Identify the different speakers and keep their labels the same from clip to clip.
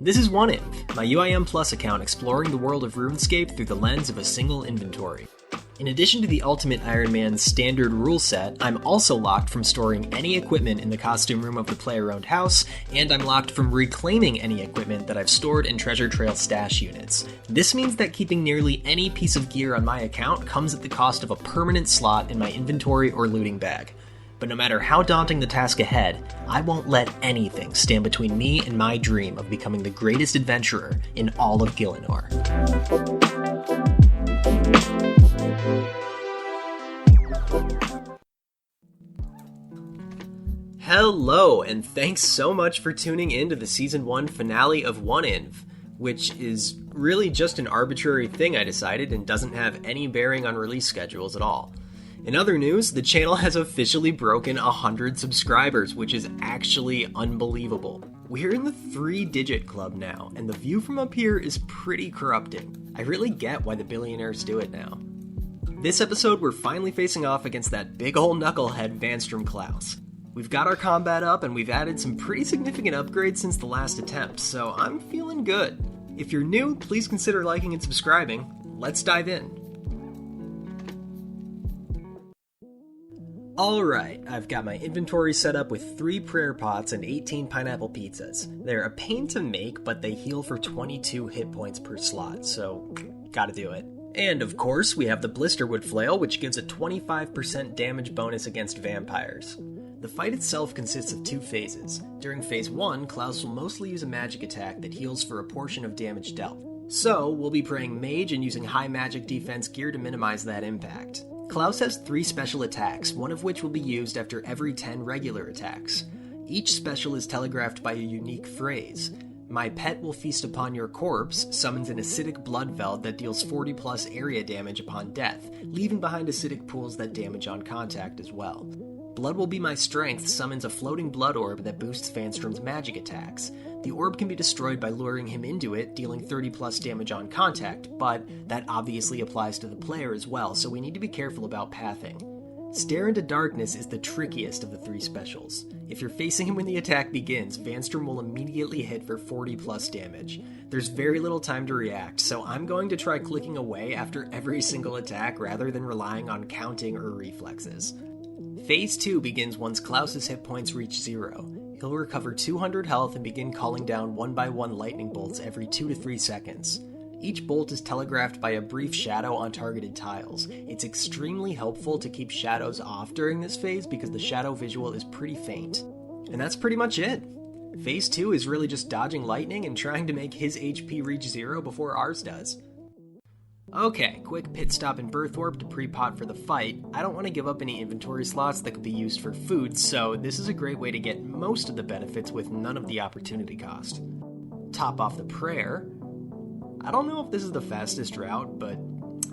Speaker 1: This is OneInv, my UIM Plus account exploring the world of RuneScape through the lens of a single inventory. In addition to the Ultimate Iron Man standard rule set, I'm also locked from storing any equipment in the costume room of the player-owned house, and I'm locked from reclaiming any equipment that I've stored in Treasure Trail stash units. This means that keeping nearly any piece of gear on my account comes at the cost of a permanent slot in my inventory or looting bag. But no matter how daunting the task ahead, I won't let anything stand between me and my dream of becoming the greatest adventurer in all of Gielinor. Hello, and thanks so much for tuning in to the Season 1 finale of OneInv, which is really just an arbitrary thing I decided and doesn't have any bearing on release schedules at all. In other news, the channel has officially broken 100 subscribers, which is actually unbelievable. We're in the 3-digit club now, and the view from up here is pretty corrupting. I really get why the billionaires do it now. This episode, we're finally facing off against that big ol' knucklehead Vanstrom Klause. We've got our combat up, and we've added some pretty significant upgrades since the last attempt, so I'm feeling good. If you're new, please consider liking and subscribing. Let's dive in. Alright, I've got my inventory set up with 3 prayer pots and 18 pineapple pizzas. They're a pain to make, but they heal for 22 hit points per slot, so gotta do it. And of course, we have the Blisterwood Flail, which gives a 25% damage bonus against vampires. The fight itself consists of 2 phases. During phase 1, Klause will mostly use a magic attack that heals for a portion of damage dealt. So, we'll be praying mage and using high magic defense gear to minimize that impact. Klause has 3 special attacks, one of which will be used after every 10 regular attacks. Each special is telegraphed by a unique phrase. My pet will feast upon your corpse summons an acidic blood veld that deals 40 plus area damage upon death, leaving behind acidic pools that damage on contact as well. Blood will be my strength summons a floating blood orb that boosts Vanstrom's magic attacks. The orb can be destroyed by luring him into it, dealing 30 plus damage on contact, but that obviously applies to the player as well, so we need to be careful about pathing. Stare into Darkness is the trickiest of the 3 specials. If you're facing him when the attack begins, Vanstrom will immediately hit for 40 plus damage. There's very little time to react, so I'm going to try clicking away after every single attack rather than relying on counting or reflexes. Phase 2 begins once Klause's hit points reach 0. He'll recover 200 health and begin calling down 1x1 lightning bolts every 2 to 3 seconds. Each bolt is telegraphed by a brief shadow on targeted tiles. It's extremely helpful to keep shadows off during this phase because the shadow visual is pretty faint. And that's pretty much it. Phase 2 is really just dodging lightning and trying to make his HP reach 0 before ours does. Okay, quick pit stop in Birthwarp to pre-pot for the fight. I don't want to give up any inventory slots that could be used for food, so this is a great way to get most of the benefits with none of the opportunity cost. Top off the prayer. I don't know if this is the fastest route, but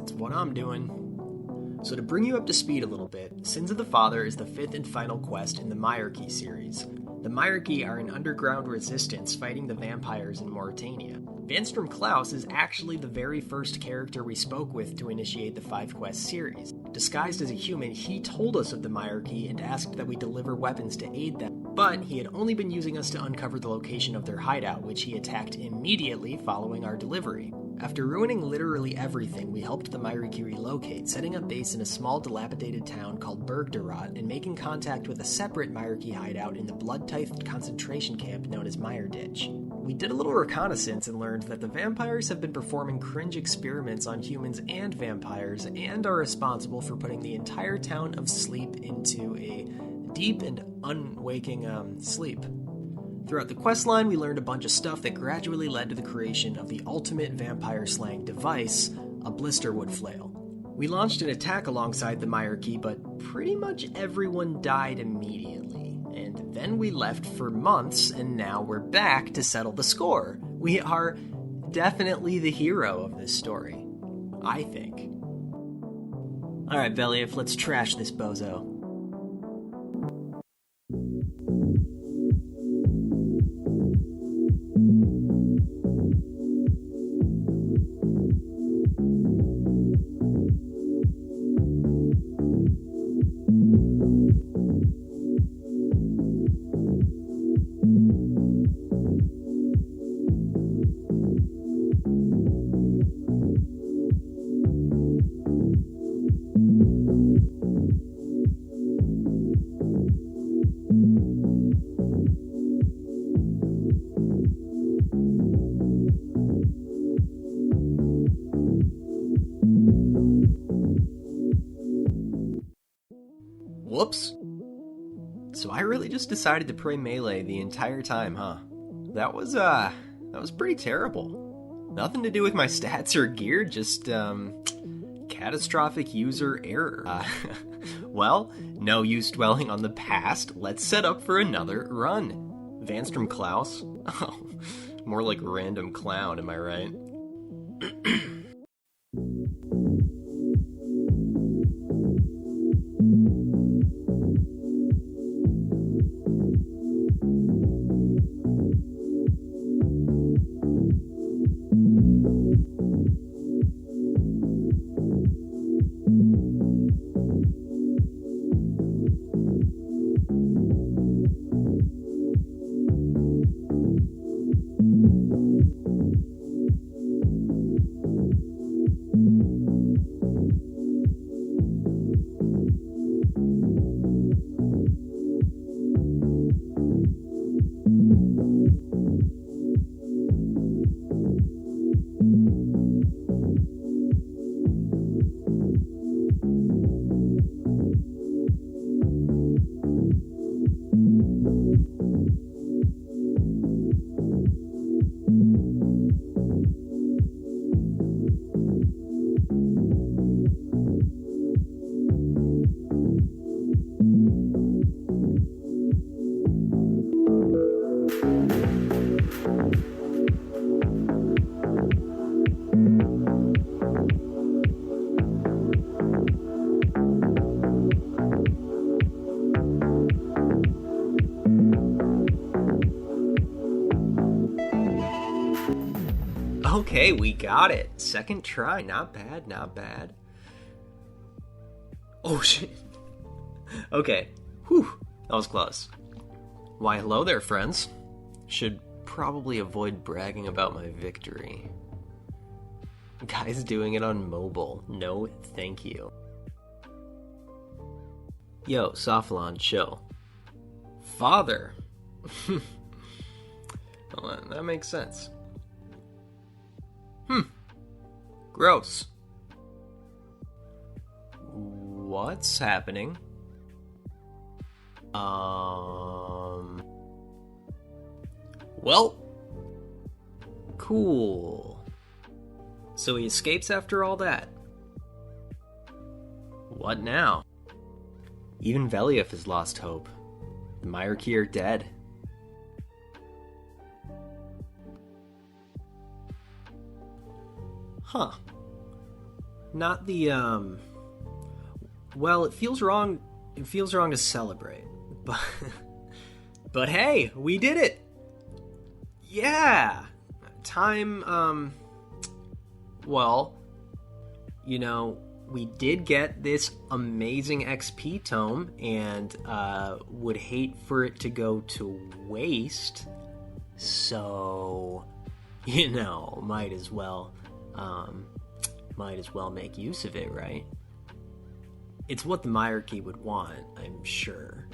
Speaker 1: it's what I'm doing. So to bring you up to speed a little bit, Sins of the Father is the 5th and final quest in the Myarchy series. The Myarchy are an underground resistance fighting the vampires in Mauritania. Vanstrom Klause is actually the very first character we spoke with to initiate the 5-quest series. Disguised as a human, he told us of the Myarchy and asked that we deliver weapons to aid them, but he had only been using us to uncover the location of their hideout, which he attacked immediately following our delivery. After ruining literally everything, we helped the Myarchy relocate, setting up base in a small dilapidated town called Bergderot and making contact with a separate Myarchy hideout in the blood-typed concentration camp known as Meyerditch. We did a little reconnaissance and learned that the vampires have been performing cringe experiments on humans and vampires and are responsible for putting the entire town of Sleep into a deep and unwaking sleep. Throughout the questline, we learned a bunch of stuff that gradually led to the creation of the ultimate vampire slaying device, a Blisterwood Flail. We launched an attack alongside the Myarchy, but pretty much everyone died immediately. And then we left for months, and now we're back to settle the score. We are definitely the hero of this story. I think. Alright, Believ, let's trash this bozo. close. So I really just decided to play melee the entire time, huh? That was pretty terrible. Nothing to do with my stats or gear, just, catastrophic user error. Well, no use dwelling on the past. Let's set up for another run. Vanstrom Klause? Oh, more like random clown, am I right? Okay, we got it. Second try. Not bad, not bad. Oh, shit. Okay. Whew. That was close. Why, hello there, friends. Should probably avoid bragging about my victory. Guys doing it on mobile. No, thank you. Yo, Softlon, chill. Father. Well, that makes sense. Gross. What's happening? Well, cool. So he escapes after all that. What now? Even Velief has lost hope. The Myarchy are dead. Huh. Not the, well, it feels wrong to celebrate, but hey, we did it! Yeah! Time, well, you know, we did get this amazing XP tome, and, would hate for it to go to waste, so, you know, might as well make use of it, right? It's what the Myarchy would want, I'm sure.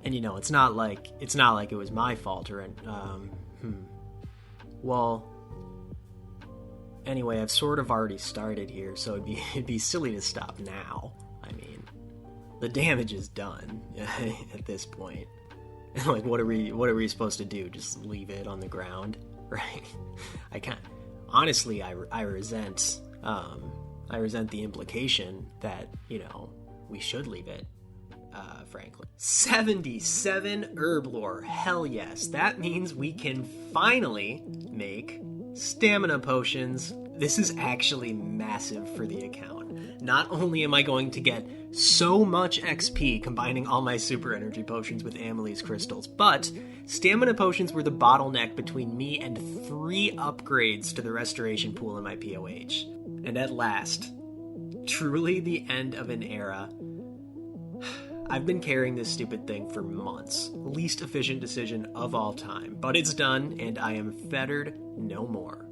Speaker 1: And you know, it's not like it was my fault or well, anyway, I've sort of already started here, so it'd be silly to stop now. I mean, the damage is done at this point. Like, what are we supposed to do? Just leave it on the ground, right? I can't. Honestly, I resent the implication that, you know, we should leave it, frankly. 77 herb lore, hell yes. That means we can finally make stamina potions. This is actually massive for the account. Not only am I going to get so much XP combining all my super energy potions with Amelie's crystals, but stamina potions were the bottleneck between me and 3 upgrades to the restoration pool in my POH. And at last, truly the end of an era. I've been carrying this stupid thing for months. Least efficient decision of all time. But it's done, and I am fettered no more.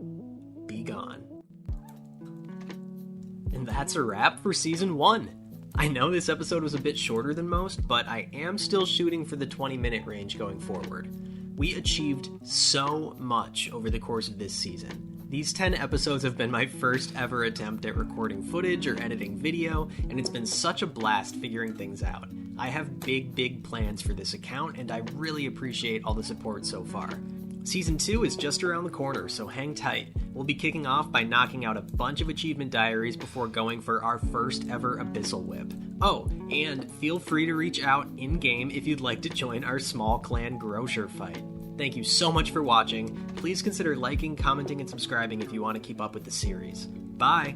Speaker 1: Be gone. And that's a wrap for Season 1. I know this episode was a bit shorter than most, but I am still shooting for the 20-minute range going forward. We achieved so much over the course of this season. These 10 episodes have been my first ever attempt at recording footage or editing video, and it's been such a blast figuring things out. I have big plans for this account, and I really appreciate all the support so far. Season 2 is just around the corner, so hang tight. We'll be kicking off by knocking out a bunch of achievement diaries before going for our first ever Abyssal Whip. Oh, and feel free to reach out in-game if you'd like to join our small clan grocer fight. Thank you so much for watching. Please consider liking, commenting, and subscribing if you want to keep up with the series. Bye!